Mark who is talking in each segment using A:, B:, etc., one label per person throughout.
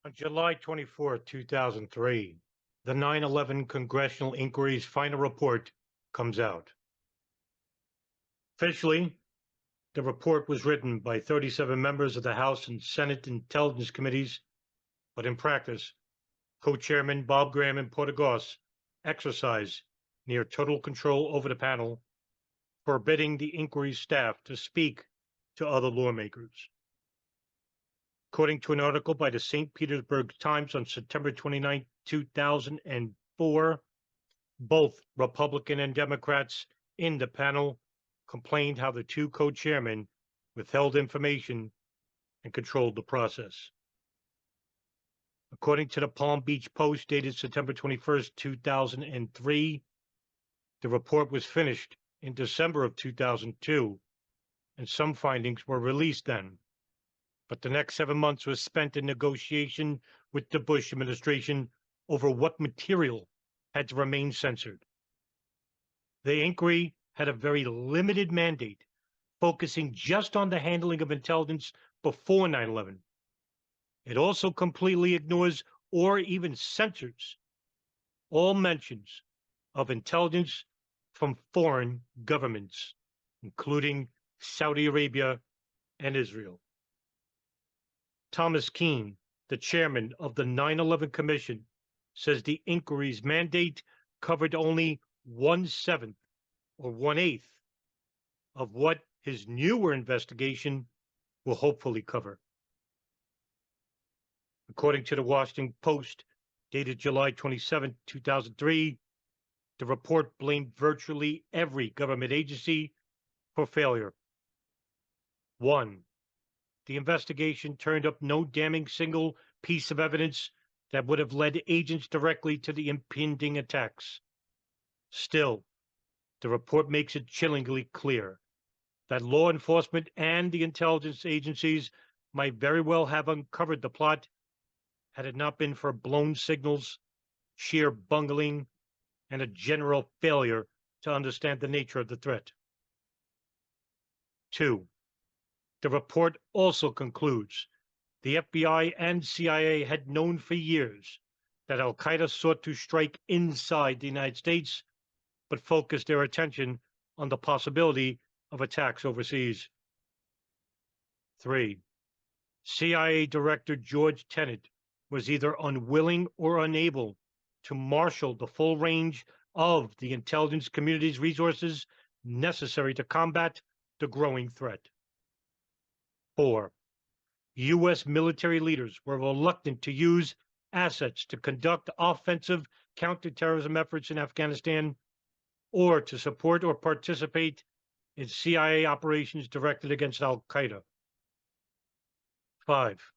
A: On July 24, 2003, the 9/11 Congressional Inquiry's final report comes out. Officially, the report was written by 37 members of the House and Senate Intelligence Committees, but in practice, co-chairman Bob Graham and Porter Goss exercised near total control over the panel, forbidding the inquiry staff to speak to other lawmakers. According to an article by the St. Petersburg Times on September 29, 2004, both Republican and Democrats in the panel complained how the two co-chairmen withheld information and controlled the process. According to the Palm Beach Post, dated September 21st, 2003, the report was finished in December of 2002, and some findings were released then. But the next 7 months was spent in negotiation with the Bush administration over what material had to remain censored. The inquiry had a very limited mandate, focusing just on the handling of intelligence before 9/11. It also completely ignores or even censors all mentions of intelligence from foreign governments, including Saudi Arabia and Israel. Thomas Keene, the chairman of the 9/11 Commission, says the inquiry's mandate covered only 1/7 or 1/8 of what his newer investigation will hopefully cover. According to the Washington Post, dated July 27, 2003, the report blamed virtually every government agency for failure. 1. The investigation turned up no damning single piece of evidence that would have led agents directly to the impending attacks. Still, the report makes it chillingly clear that law enforcement and the intelligence agencies might very well have uncovered the plot had it not been for blown signals, sheer bungling, and a general failure to understand the nature of the threat. 2. The report also concludes the FBI and CIA had known for years that al-Qaeda sought to strike inside the United States, but focused their attention on the possibility of attacks overseas. 3. CIA Director George Tenet was either unwilling or unable to marshal the full range of the intelligence community's resources necessary to combat the growing threat. 4. U.S. military leaders were reluctant to use assets to conduct offensive counterterrorism efforts in Afghanistan or to support or participate in CIA operations directed against al-Qaeda. 5.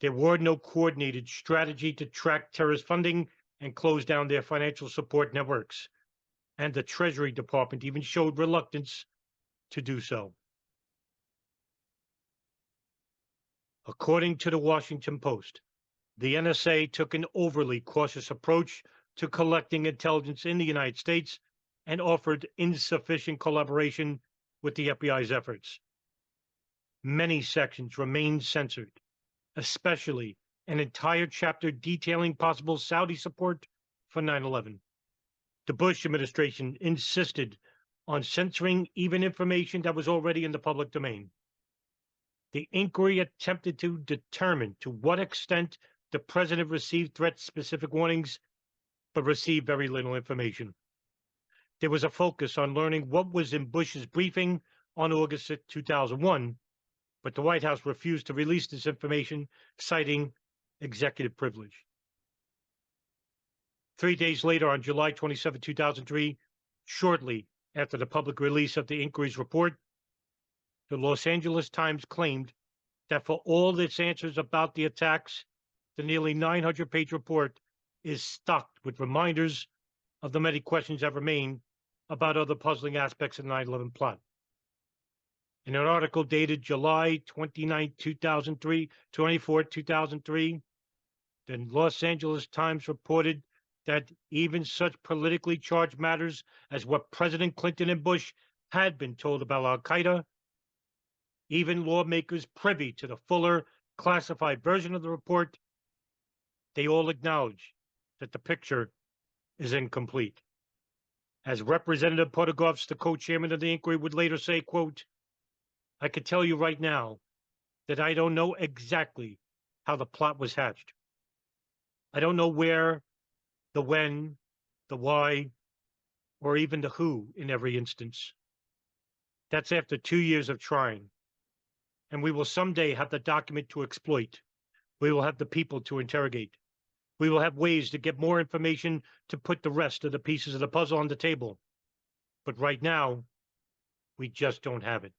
A: There were no coordinated strategy to track terrorist funding and close down their financial support networks, and the Treasury Department even showed reluctance to do so. According to the Washington Post, the NSA took an overly cautious approach to collecting intelligence in the United States and offered insufficient collaboration with the FBI's efforts. Many sections remained censored, especially an entire chapter detailing possible Saudi support for 9/11. The Bush administration insisted on censoring even information that was already in the public domain. The inquiry attempted to determine to what extent the president received threat-specific warnings, but received very little information. There was a focus on learning what was in Bush's briefing on August 2001, but the White House refused to release this information, citing executive privilege. 3 days later, on July 27, 2003, shortly after the public release of the inquiry's report, the Los Angeles Times claimed that for all its answers about the attacks, the nearly 900-page report is stocked with reminders of the many questions that remain about other puzzling aspects of the 9/11 plot. In an article dated July 29, 2003, 2003, the Los Angeles Times reported that even such politically charged matters as what President Clinton and Bush had been told about al-Qaeda, even lawmakers privy to the fuller, classified version of the report they all acknowledge that the picture is incomplete. As Representative Potagoffs, the co-chairman of the inquiry, would later say, quote, I could tell you right now that I don't know exactly how the plot was hatched. I don't know where, the when, the why, or even the who in every instance. That's after 2 years of trying. And we will someday have the document to exploit. We will have the people to interrogate. We will have ways to get more information to put the rest of the pieces of the puzzle on the table. But right now, we just don't have it.